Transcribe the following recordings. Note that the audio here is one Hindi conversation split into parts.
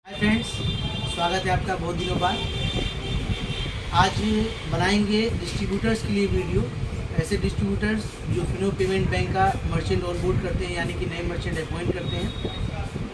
हाय फ्रेंड्स, स्वागत है आपका बहुत दिनों बाद। आज बनाएंगे डिस्ट्रीब्यूटर्स के लिए वीडियो। ऐसे डिस्ट्रीब्यूटर्स जो फिनो पेमेंट बैंक का मर्चेंट ऑनबोर्ड करते हैं, यानी कि नए मर्चेंट अपॉइंट करते हैं।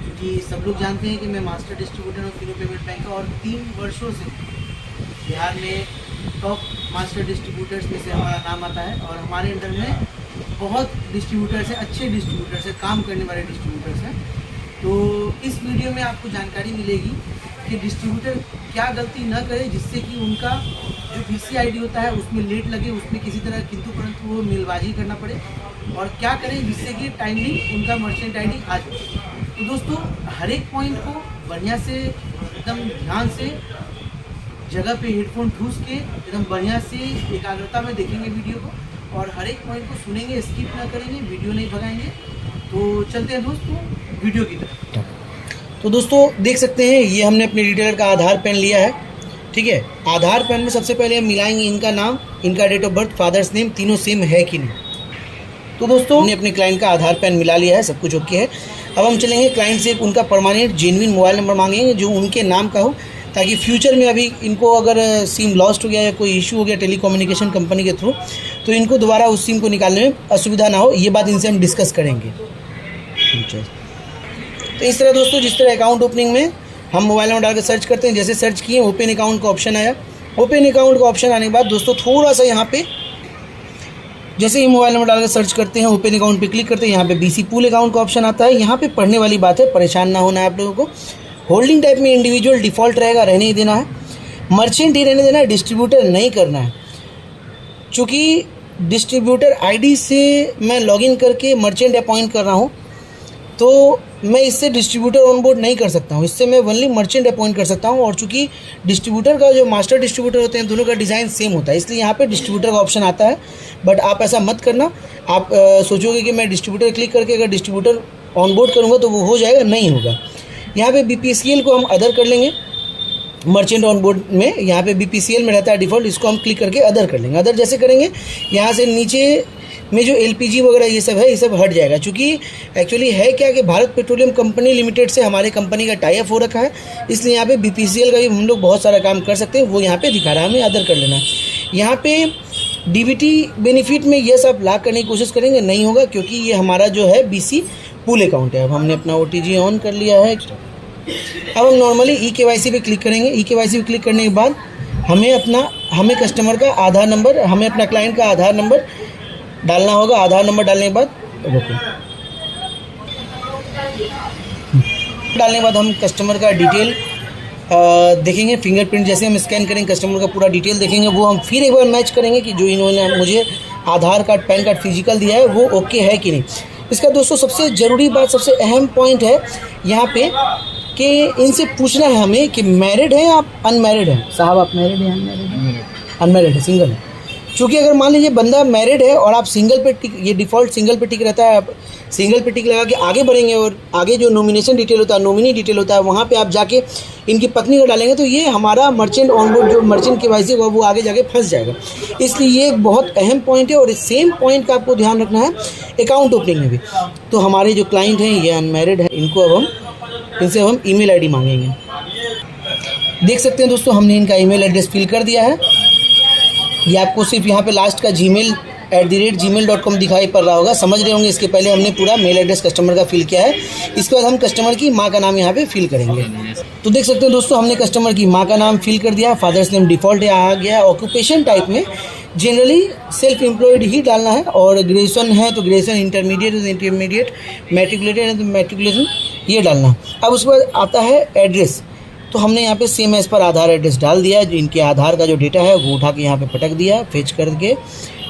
क्योंकि सब लोग जानते हैं कि मैं मास्टर डिस्ट्रीब्यूटर हूँ फिनो पेमेंट बैंक का, और 3 वर्षों से बिहार में टॉप मास्टर डिस्ट्रीब्यूटर्स में से हमारा नाम आता है। और हमारे अंडर में बहुत डिस्ट्रीब्यूटर्स हैं, अच्छे डिस्ट्रीब्यूटर्स हैं, काम करने वाले डिस्ट्रीब्यूटर्स हैं। तो इस वीडियो में आपको जानकारी मिलेगी कि डिस्ट्रीब्यूटर क्या गलती न करे जिससे कि उनका जो BC ID होता है उसमें लेट लगे, उसमें किसी तरह किंतु परंतु वो मेलबाजी करना पड़े, और क्या करें जिससे कि टाइमली उनका मर्चेंट ID आ जाए। तो दोस्तों, हर एक पॉइंट को बढ़िया से एकदम ध्यान से जगह पे हेडफोन ठूस के एकदम बढ़िया से एकाग्रता में देखेंगे वीडियो को, और हर एक पॉइंट को सुनेंगे, स्किप ना करेंगे, वीडियो नहीं भगाएंगे। तो चलते हैं दोस्तों वीडियो की तरफ। तो दोस्तों देख सकते हैं, ये हमने अपने रिटेलर का आधार पेन लिया है। ठीक है, आधार पेन में सबसे पहले हम मिलाएंगे इनका नाम, इनका date of birth, father's name, तीनों सेम है कि नहीं। तो दोस्तों हमने अपने क्लाइंट का आधार पेन मिला लिया है, सब कुछ ओके है। अब हम चलेंगे क्लाइंट से उनका परमानेंट जेन्युइन मोबाइल नंबर मांगेंगे जो उनके नाम का हो, ताकि फ्यूचर में अभी इनको अगर सिम लॉस्ट हो गया या कोई इशू हो गया टेलीकम्युनिकेशन कंपनी के थ्रू, तो इनको दोबारा उस सिम को निकालने में असुविधा ना हो। ये बात इनसे हम डिस्कस करेंगे। तो इस तरह दोस्तों, जिस तरह अकाउंट ओपनिंग में हम मोबाइल नंबर डाल के सर्च करते हैं, जैसे सर्च किए ओपन अकाउंट का ऑप्शन आया। ओपन अकाउंट का ऑप्शन आने के बाद दोस्तों थोड़ा सा यहाँ पे जैसे ही मोबाइल नंबर डाल के सर्च करते हैं, ओपन अकाउंट पे क्लिक करते हैं, यहाँ पे BC पूल अकाउंट का ऑप्शन आता है। यहाँ पे पढ़ने वाली बात है, परेशान ना होना है आप लोगों को। होल्डिंग टाइप में इंडिविजुअल डिफ़ॉल्ट रहेगा, रहने ही देना है। मर्चेंट ही रहने देना है, डिस्ट्रीब्यूटर नहीं करना है। चूँकि डिस्ट्रीब्यूटर ID से मैं लॉगिन करके मर्चेंट अपॉइंट कर रहा हूँ, तो मैं इससे डिस्ट्रीब्यूटर ऑनबोर्ड नहीं कर सकता हूँ। इससे मैं ओनली मर्चेंट अपॉइंट कर सकता हूँ। और चूँकि डिस्ट्रीब्यूटर का जो मास्टर डिस्ट्रीब्यूटर होते हैं, दोनों का डिज़ाइन सेम होता है, इसलिए यहाँ पे डिस्ट्रीब्यूटर का ऑप्शन आता है। बट आप ऐसा मत करना। आप सोचोगे कि मैं डिस्ट्रीब्यूटर क्लिक करके अगर डिस्ट्रीब्यूटर ऑनबोर्ड करूँगा तो वो हो जाएगा, नहीं होगा। यहाँ पे BPCL को हम अदर कर लेंगे। मर्चेंट ऑनबोर्ड में यहाँ पे BPCL में रहता है डिफ़ॉल्ट, इसको हम क्लिक करके अदर कर लेंगे। अदर जैसे करेंगे, यहाँ से नीचे में जो LPG वगैरह ये सब है, ये सब हट जाएगा। क्योंकि एक्चुअली है क्या कि भारत पेट्रोलियम कंपनी लिमिटेड से हमारे कंपनी का टाई अप हो रखा है, इसलिए यहाँ पे BPCL का भी हम लोग बहुत सारा काम कर सकते हैं। वो यहाँ पे दिखा रहा है, हमें अदर कर लेना है। यहाँ पे DBT बेनिफिट में ये सब ला करने की कोशिश करेंगे, नहीं होगा, क्योंकि ये हमारा जो है BC पूल अकाउंट है। अब हमने अपना OTG ऑन कर लिया है। अब हम नॉर्मली EKYC पे क्लिक करेंगे। EKYC पे क्लिक करने के बाद हमें कस्टमर का आधार नंबर, हमें अपना क्लाइंट का आधार नंबर डालना होगा। आधार नंबर डालने के बाद हम कस्टमर का डिटेल देखेंगे। फिंगरप्रिंट जैसे हम स्कैन करेंगे, कस्टमर का पूरा डिटेल देखेंगे। वो हम फिर एक बार मैच करेंगे कि जो इन्होंने मुझे आधार कार्ड, पैन कार्ड, फिजिकल दिया है वो ओके है कि नहीं। इसका दोस्तों सबसे ज़रूरी बात, सबसे अहम पॉइंट है यहाँ पे कि इनसे पूछना है हमें कि मैरिड हैं आप, अनमैरिड हैं। साहब आप मैरिड हैं, अनमैरिड हैं? अनमैरिड है, सिंगल है। क्योंकि अगर मान लीजिए बंदा मैरिड है और आप सिंगल पे टिक, ये डिफ़ॉल्ट सिंगल पे टिक रहता है, आप सिंगल पे टिक लगा के आगे बढ़ेंगे और आगे जो नॉमिनेशन डिटेल होता है, नॉमिनी डिटेल होता है, वहाँ पे आप जाके इनकी पत्नी को डालेंगे, तो ये हमारा मर्चेंट ऑनबोर्ड जो मर्चेंट KYC होगा वो आगे जाके फंस जाएगा। इसलिए ये एक बहुत अहम पॉइंट है, और इस सेम पॉइंट का आपको ध्यान रखना है अकाउंट ओपनिंग में भी। तो हमारे जो क्लाइंट हैं ये अनमैरिड है, इनसे हम ईमेल ID मांगेंगे। देख सकते हैं दोस्तों, हमने इनका ईमेल एड्रेस फिल कर दिया है। ये आपको सिर्फ यहाँ पे लास्ट का gmail.com दिखाई पड़ रहा होगा, समझ रहे होंगे। इसके पहले हमने पूरा मेल एड्रेस कस्टमर का फिल किया है। इसके बाद हम कस्टमर की माँ का नाम यहाँ पे फिल करेंगे। तो देख सकते हैं दोस्तों, हमने कस्टमर की माँ का नाम फिल कर दिया। फादर्स नेम डिफ़ॉल्ट आ गया। ऑक्यूपेशन टाइप में जनरली सेल्फ एम्प्लॉयड ही डालना है, और ग्रेजुएशन है तो ग्रेजुएशन, इंटरमीडिएट है तो इंटरमीडिएट, मैट्रिकुलेटेड है तो मैट्रिकुलेशन, ये डालना। अब उसके बाद आता है एड्रेस। तो हमने यहाँ पे सेम एज़ पर आधार एड्रेस डाल दिया है। जो इनके आधार का जो डेटा है वो उठा के यहाँ पे पटक दिया, फेच करके।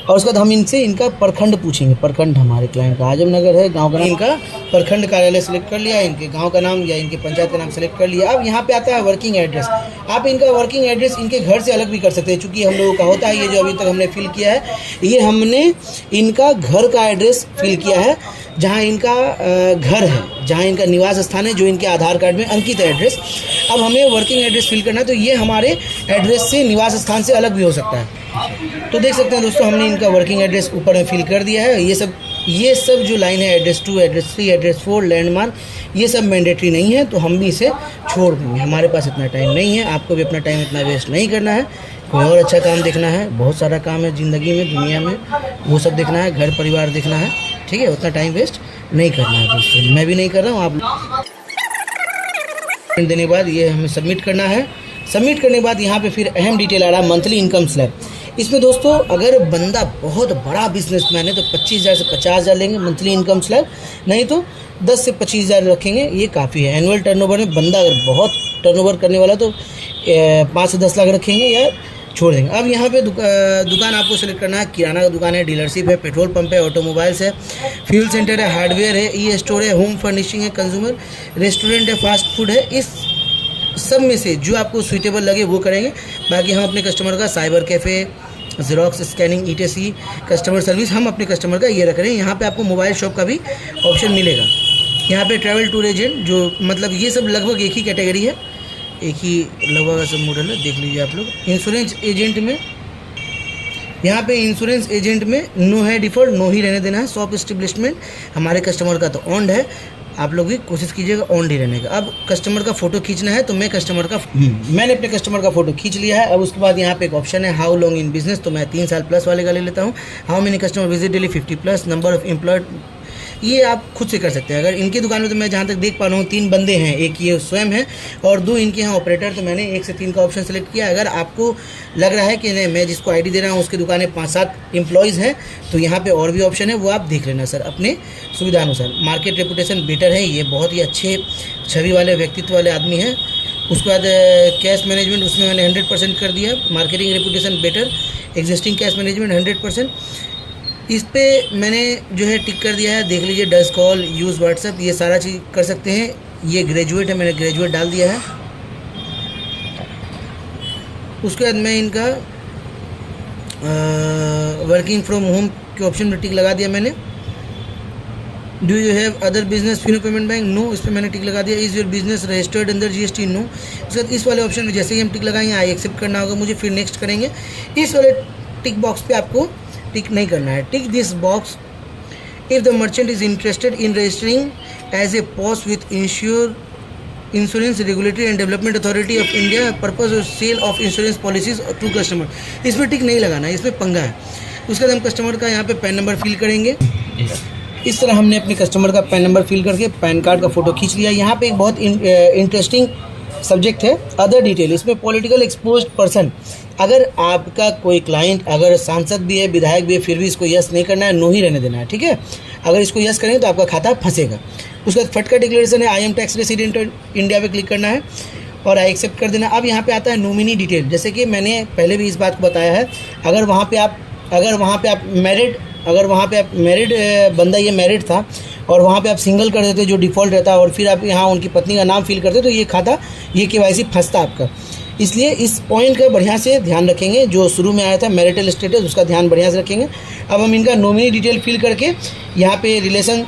और उसके बाद हम इनसे इनका प्रखंड पूछेंगे। प्रखंड हमारे क्लाइंट का आजमनगर है, गांव का नाम, इनका प्रखंड कार्यालय सेलेक्ट कर लिया, इनके गांव का नाम या इनके पंचायत का नाम सेलेक्ट कर लिया। अब यहाँ पे आता है वर्किंग एड्रेस। आप इनका वर्किंग एड्रेस इनके घर से अलग भी कर सकते हैं, चूँकि हम लोगों का होता है, ये जो अभी तक हमने फिल किया है, ये हमने इनका घर का एड्रेस फिल किया है, जहाँ इनका घर है, जहाँ इनका निवास स्थान है, जो इनके आधार कार्ड में अंकित है एड्रेस। अब हमें वर्किंग एड्रेस फिल करना है, तो ये हमारे एड्रेस से, निवास स्थान से अलग भी हो सकता है। तो देख सकते हैं दोस्तों, हमने इनका वर्किंग एड्रेस ऊपर में फिल कर दिया है। ये सब ये सब जो लाइन है एड्रेस 2, एड्रेस 3, एड्रेस 4, लैंडमार्क, ये सब मैंडेटरी नहीं है, तो हम भी इसे छोड़ देंगे। हमारे पास इतना टाइम नहीं है, आपको भी अपना टाइम इतना वेस्ट नहीं करना है। कोई और अच्छा काम देखना है, बहुत सारा काम है ज़िंदगी में, दुनिया में, वो सब देखना है, घर परिवार देखना है, ठीक है। उतना टाइम वेस्ट नहीं करना है दोस्तों, मैं भी नहीं कर रहा हूँ। आप देने के बाद ये हमें सबमिट करना है। सबमिट करने के बाद यहाँ पे फिर अहम डिटेल आ रहा है मंथली इनकम स्लैब। इसमें दोस्तों अगर बंदा बहुत बड़ा बिजनेसमैन है तो 25,000 से 50,000 लेंगे मंथली इनकम स्लैब, नहीं तो 10 से 25,000 रखेंगे, ये काफ़ी है। एनुअल टर्नओवर में बंदा अगर बहुत टर्नओवर करने वाला तो 5 से 10 लाख रखेंगे या छोड़ देंगे। अब यहाँ पे दुकान आपको सेलेक्ट करना है। किराना का दुकान है, डीलरशिप है, पेट्रोल पंप है, ऑटोमोबाइल्स है, फ्यूल सेंटर है, हार्डवेयर है, ई स्टोर है, होम फर्निशिंग है, कंज्यूमर, रेस्टोरेंट है, फास्ट फूड है। इस सब में से जो आपको सूटेबल लगे वो करेंगे। बाकी हम अपने कस्टमर का cyber cafe, xerox, scanning, ETC, customer service हम अपने कस्टमर का ये रख रहे हैं। यहाँ पे आपको मोबाइल शॉप का भी ऑप्शन मिलेगा। यहाँ पे ट्रैवल टूर एजेंट, जो मतलब ये सब लगभग एक ही कैटेगरी है, एक ही लगभग सब मॉडल है, देख लीजिए आप लोग। इंश्योरेंस एजेंट में यहाँ पे इंश्योरेंस एजेंट में नो है डिफ़ॉल्ट, नो ही रहने देना है। शॉप एस्टेब्लिशमेंट हमारे कस्टमर का तो ऑन है, आप लोग भी कोशिश कीजिएगा ऑन ही रहने का। अब कस्टमर का फ़ोटो खींचना है तो मैंने अपने कस्टमर का फ़ोटो खींच लिया है। अब उसके बाद यहाँ पे एक ऑप्शन है हाउ लॉन्ग इन बिजनेस, तो मैं 3 साल प्लस वाले का ले लेता हूँ। How many customer visit daily 50+, number of employed, ये आप खुद से कर सकते हैं। अगर इनकी दुकान में तो मैं जहाँ तक देख पा रहा हूँ 3 बंदे हैं, एक ये स्वयं है और 2 इनके यहाँ ऑपरेटर, तो मैंने 1 से 3 का ऑप्शन सेलेक्ट किया। अगर आपको लग रहा है कि नहीं मैं जिसको आईडी दे रहा हूँ उसकी दुकान में 5-7 एम्प्लॉयज़ हैं तो यहाँ पे और भी ऑप्शन है, वो आप देख लेना सर अपने सुविधा अनुसार। मार्केट रेपुटेशन बेटर है, ये बहुत ही अच्छे छवि वाले व्यक्तित्व वाले आदमी हैं। उसके बाद कैश मैनेजमेंट, उसमें मैंने 100% कर दिया। Marketing reputation better, existing cash management 100%, इस पे मैंने जो है टिक कर दिया है। देख लीजिए, डज कॉल, यूज़ व्हाट्सएप, ये सारा चीज़ कर सकते हैं। ये ग्रेजुएट है, मैंने ग्रेजुएट डाल दिया है। उसके बाद मैं इनका वर्किंग फ्रॉम होम के ऑप्शन में टिक लगा दिया मैंने। Do you have other business Fino payment bank, no, इस पर मैंने टिक लगा दिया। Is your business registered under GST, no. उसके बाद इस वाले ऑप्शन में जैसे ही हम टिक लगाएंगे आई एक्सेप्ट करना होगा मुझे, फिर नेक्स्ट करेंगे। इस वाले टिक बॉक्स पे आपको टिक नहीं करना है। Tick this box if the merchant is interested in registering as a POS with insurance regulatory and development authority of India, purpose of sale of insurance policies to customer. इसमें टिक नहीं लगाना है, इसमें पंगा है। उसके बाद हम कस्टमर का यहाँ पे पैन नंबर फिल करेंगे। इस तरह हमने अपने कस्टमर का पैन नंबर फिल करके पैन कार्ड का फ़ोटो खींच लिया। यहाँ पे एक बहुत इंटरेस्टिंग सब्जेक्ट है अदर डिटेल, इसमें पॉलिटिकल एक्सपोज्ड पर्सन, अगर आपका कोई क्लाइंट अगर सांसद भी है, विधायक भी है, फिर भी इसको यस नहीं करना है, नो ही रहने देना है, ठीक है। अगर इसको यस करेंगे तो आपका खाता फंसेगा। उसके बाद फट का डिक्लेरेशन है, I am tax resident India पे क्लिक करना है और आई एक्सेप्ट कर देना। अब यहाँ पे आता है नॉमिनी डिटेल, जैसे कि मैंने पहले भी इस बात को बताया है। अगर वहाँ पे आप मैरिड बंदा ये मैरिड था और वहाँ पे आप सिंगल कर देते जो डिफ़ॉल्ट रहता, और फिर आप यहाँ उनकी पत्नी का नाम फिल करते तो ये खाता, ये KYC फंसता आपका। इसलिए इस पॉइंट का बढ़िया से ध्यान रखेंगे। जो शुरू में आया था मैरिटल स्टेटस, उसका ध्यान बढ़िया से रखेंगे। अब हम इनका नॉमिनी डिटेल फिल करके यहाँ पे रिलेशन,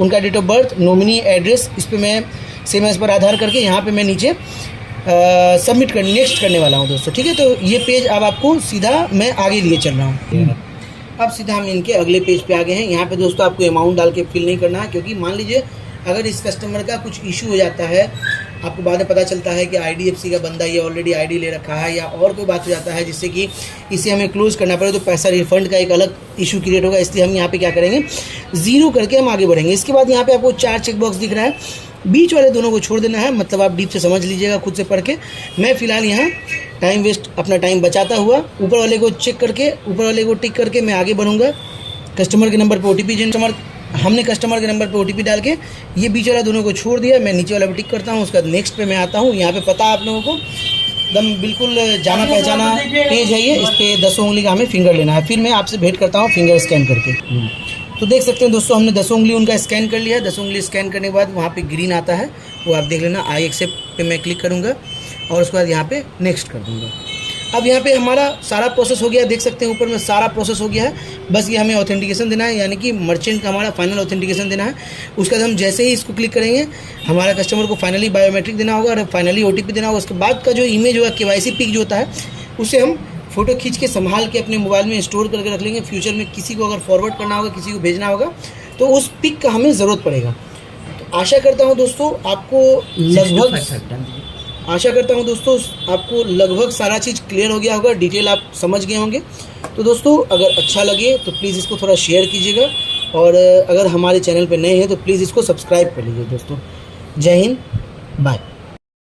उनका date of birth, nominee address, इस पर मैं सेम एज पर आधार करके यहाँ पे मैं नीचे सबमिट नेक्स्ट करने वाला हूँ दोस्तों, ठीक है। तो ये पेज अब आपको सीधा मैं आगे लिए चल रहा हूँ। अब सीधा हम इनके अगले पेज पे आ गए हैं। यहाँ पे दोस्तों आपको अमाउंट डाल के फिल नहीं करना है, क्योंकि मान लीजिए अगर इस कस्टमर का कुछ इशू हो जाता है, आपको बाद में पता चलता है कि IDFC का बंदा ये ऑलरेडी ID ले रखा है, या और कोई बात हो जाता है जिससे कि इसे हमें क्लोज़ करना पड़े, तो पैसा रिफंड का एक अलग इशू क्रिएट होगा। इसलिए हम यहाँ पे क्या करेंगे, 0 करके हम आगे बढ़ेंगे। इसके बाद यहाँ पे आपको 4 चेक बॉक्स दिख रहा है, बीच वाले दोनों को छोड़ देना है, मतलब आप डीप से समझ लीजिएगा खुद से पढ़ के। मैं फ़िलहाल यहाँ अपना टाइम बचाता हुआ ऊपर वाले को टिक करके मैं आगे बढ़ूँगा। कस्टमर के नंबर पर OTP हमने कस्टमर के नंबर पे OTP डाल के ये बीच वाला दोनों को छोड़ दिया। मैं नीचे वाला पे टिक करता हूँ, उसके बाद नेक्स्ट पे मैं आता हूँ। यहाँ पे पता आप लोगों को एकदम बिल्कुल जाना पहचाना पेज है ये, इस पर 10 उंगली का हमें फिंगर लेना है। फिर मैं आपसे भेंट करता हूँ फिंगर स्कैन करके। तो देख सकते हैं दोस्तों, हमने 10 उंगली उनका स्कैन कर लिया। 10 उंगली स्कैन करने के बाद वहाँ पे ग्रीन आता है, वो आप देख लेना। आई एक्सेप्ट पे मैं क्लिक करूँगा और उसके बाद यहाँ पे नेक्स्ट कर दूँगा। अब यहाँ पे हमारा सारा प्रोसेस हो गया, देख सकते हैं ऊपर में सारा प्रोसेस हो गया है। बस ये हमें ऑथेंटिकेशन देना है, यानी कि मर्चेंट का हमारा फाइनल ऑथेंटिकेशन देना है। उसके बाद हम जैसे ही इसको क्लिक करेंगे, हमारा कस्टमर को फाइनली बायोमेट्रिक देना होगा और फाइनली OTP देना होगा। उसके बाद का जो इमेज होगा, KYC पिक जो होता है, उसे हम फ़ोटो खींच के संभाल के अपने मोबाइल में स्टोर करके रख लेंगे। फ्यूचर में किसी को अगर फॉरवर्ड करना होगा, किसी को भेजना होगा, तो उस पिक का हमें ज़रूरत पड़ेगा। तो आशा करता हूँ दोस्तों आपको लगभग सारा चीज़ क्लियर हो गया होगा, डिटेल आप समझ गए होंगे। तो दोस्तों अगर अच्छा लगे तो प्लीज़ इसको थोड़ा शेयर कीजिएगा, और अगर हमारे चैनल पर नए हैं तो प्लीज़ इसको सब्सक्राइब कर लीजिए दोस्तों। जय हिंद, बाय।